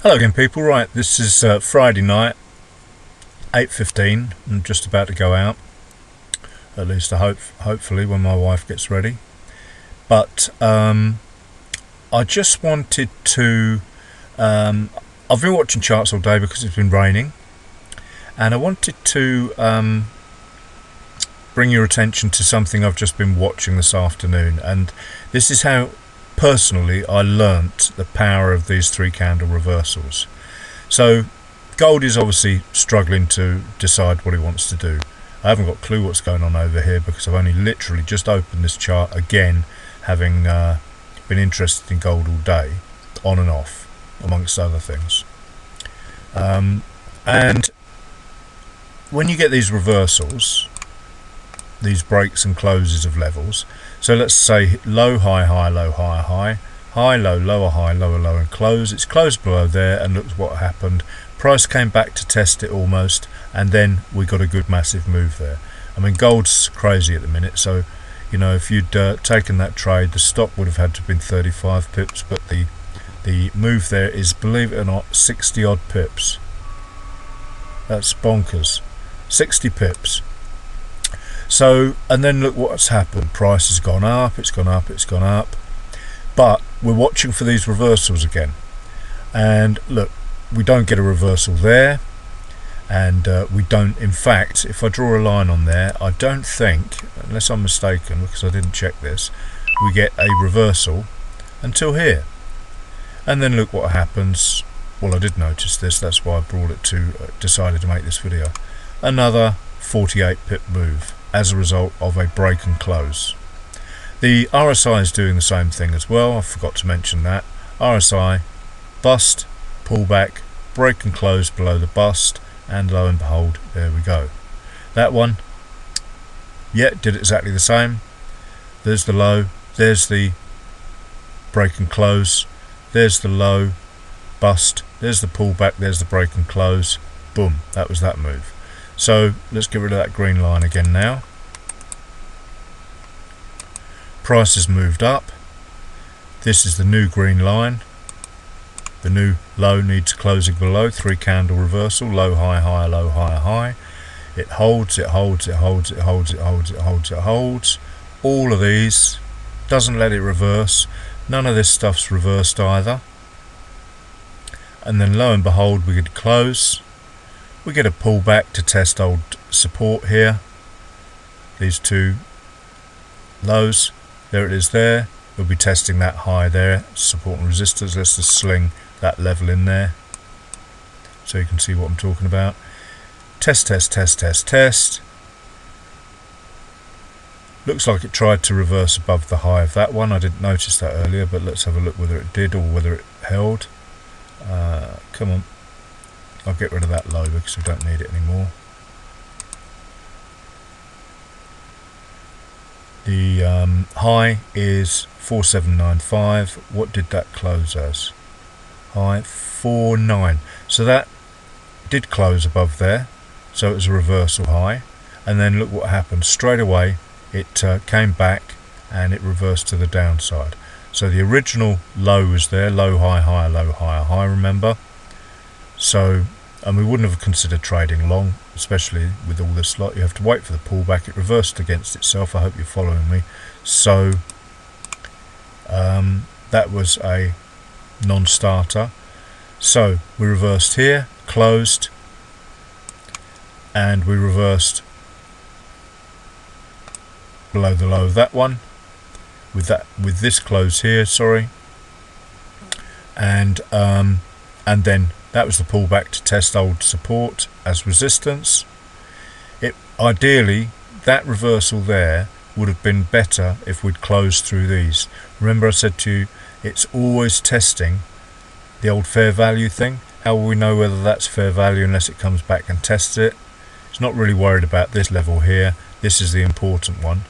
Hello again, people. Right, this is Friday night, 8:15. I'm just about to go out. At least hopefully, when my wife gets ready. But I just wanted to. I've been watching charts all day because it's been raining, and I wanted to bring your attention to something I've just been watching this afternoon. And this is how, personally, I learnt the power of these 3 candle reversals. So gold is obviously struggling to decide what he wants to do. I haven't got a clue what's going on over here because I've only literally just opened this chart again, having been interested in gold all day, on and off, amongst other things. And when you get these reversals, these breaks and closes of levels, so let's say low, high, high, low, high, high, high, low, lower, high, lower, low, and close. It's closed below there, and look what happened. Price came back to test it almost, and then we got a good massive move there. I mean, gold's crazy at the minute, so you know, if you'd taken that trade, the stop would have had to have been 35 pips, but the move there is, believe it or not, 60 odd pips. That's bonkers. 60 pips. So, and then look what's happened. Price has gone up, it's gone up, it's gone up. But we're watching for these reversals again. And look, we don't get a reversal there. And we don't, in fact, if I draw a line on there, I don't think, unless I'm mistaken, because I didn't check this, we get a reversal until here. And then look what happens. Well, I did notice this, that's why I brought it to, decided to make this video. Another 48 pip move as a result of a break and close. The RSI is doing the same thing as well. I forgot to mention that. RSI, bust, pullback, break and close below the bust, and lo and behold, there we go. That one, yeah, did exactly the same. There's the low, there's the break and close, there's the low, bust, there's the pullback, there's the break and close. Boom, that was that move. So let's get rid of that green line again now. Price has moved up. This is the new green line. The new low needs closing below. 3 candle reversal. Low, high, high, low, high, high. It holds, it holds, it holds, it holds, it holds, it holds, it holds. All of these. Doesn't let it reverse. None of this stuff's reversed either. And then lo and behold, we get close. We get a pullback to test old support here. These 2 lows. There it is there. We'll be testing that high there. Support and resistance. Let's just sling that level in there so you can see what I'm talking about. Test, test, test, test, test. Looks like it tried to reverse above the high of that one. I didn't notice that earlier, but let's have a look whether it did or whether it held. Come on. I'll get rid of that low because we don't need it anymore. The high is 4795. What did that close as? High 49. So that did close above there. So it was a reversal high. And then look what happened. Straight away it came back and it reversed to the downside. So the original low was there. Low, high, high, low, high, high, remember? So, and we wouldn't have considered trading long, especially with all this lot. You have to wait for the pullback. It reversed against itself. I hope you're following me. So that was a non-starter. So we reversed here, closed, and we reversed below the low of that one with this close here, sorry, and then that was the pullback to test old support as resistance. Ideally, that reversal there would have been better if we'd closed through these. Remember I said to you, it's always testing the old fair value thing. How will we know whether that's fair value unless it comes back and tests it? It's not really worried about this level here. This is the important one.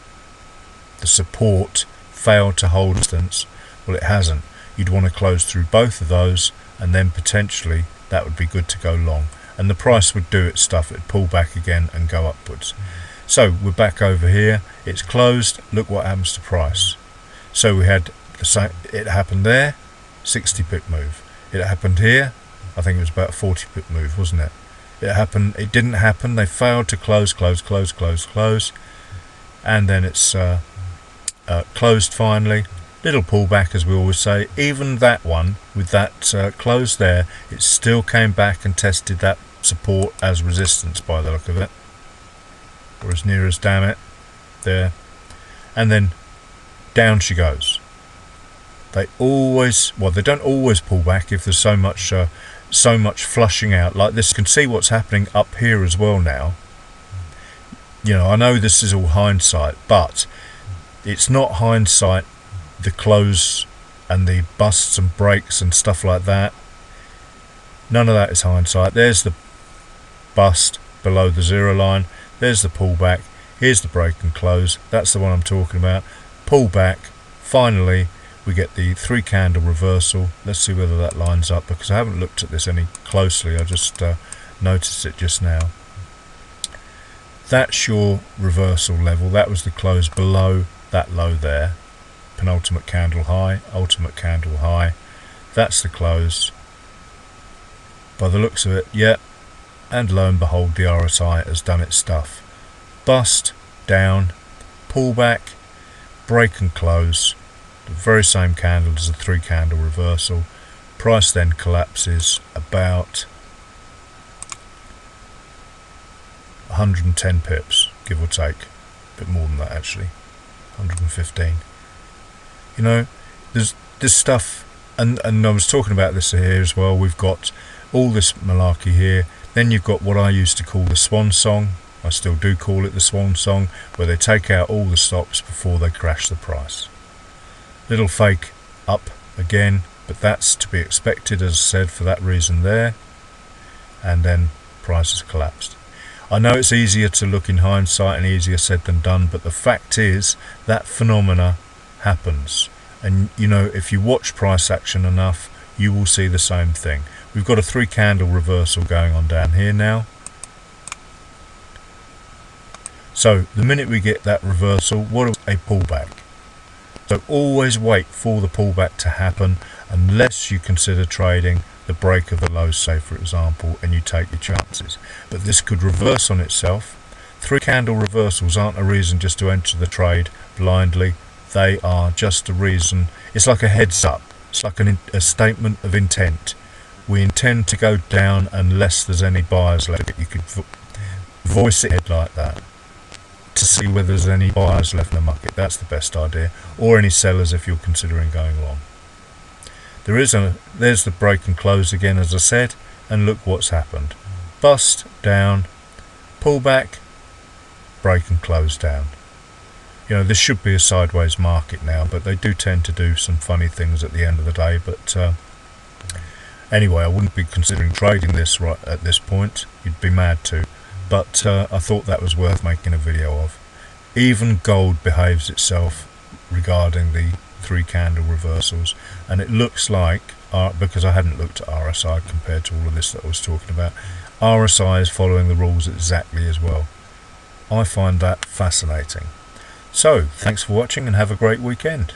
The support failed to hold distance. Well, it hasn't. You'd want to close through both of those, and then potentially that would be good to go long, and the price would do its stuff. It'd pull back again and go upwards. So we're back over here, it's closed. Look what happens to price. So we had the same, it happened there, 60 pip move. It happened here, I think it was about a 40 pip move, wasn't it? It didn't happen. They failed to close, and then it's closed finally. Little pullback, as we always say. Even that one, with that close there, it still came back and tested that support as resistance by the look of it, or as near as damn it there, and then down she goes. They don't always pull back if there's so much flushing out like this. You can see what's happening up here as well now. I know this is all hindsight, but it's not hindsight, the close and the busts and breaks and stuff like that. None of that is hindsight. There's the bust below the zero line, there's the pullback, here's the break and close. That's the one I'm talking about. Pullback, finally we get the 3 candle reversal. Let's see whether that lines up, because I haven't looked at this any closely. I just noticed it just now. That's your reversal level. That was the close below that low there. Penultimate candle high, ultimate candle high. That's the close. By the looks of it, yeah. And lo and behold, the RSI has done its stuff. Bust, down, pullback, break and close. The very same candle as the 3 candle reversal. Price then collapses about 110 pips, give or take. A bit more than that actually. 115. There's this stuff, and I was talking about this here as well. We've got all this malarkey here. Then you've got what I used to call the swan song. I still do call it the swan song, where they take out all the stops before they crash the price. Little fake up again, but that's to be expected, as I said, for that reason there. And then price has collapsed. I know it's easier to look in hindsight and easier said than done, but the fact is that phenomena happens. And if you watch price action enough, you will see the same thing. We've got a 3 candle reversal going on down here now. So the minute we get that reversal, what is a pullback? So always wait for the pullback to happen, unless you consider trading the break of the low, say for example, and you take your chances. But this could reverse on itself. 3 candle reversals aren't a reason just to enter the trade blindly. They are just a reason. It's like a heads up. It's like a statement of intent. We intend to go down unless there's any buyers left. You could voice it like that to see whether there's any buyers left in the market. That's the best idea. Or any sellers if you're considering going long. There's the break and close again, as I said, and look what's happened. Bust down, pullback, break and close down. This should be a sideways market now, but they do tend to do some funny things at the end of the day. But anyway, I wouldn't be considering trading this right at this point. You'd be mad to. But I thought that was worth making a video of. Even gold behaves itself regarding the 3 candle reversals, and it looks like, because I hadn't looked at RSI compared to all of this that I was talking about, RSI is following the rules exactly as well. I find that fascinating. So, thanks for watching and have a great weekend.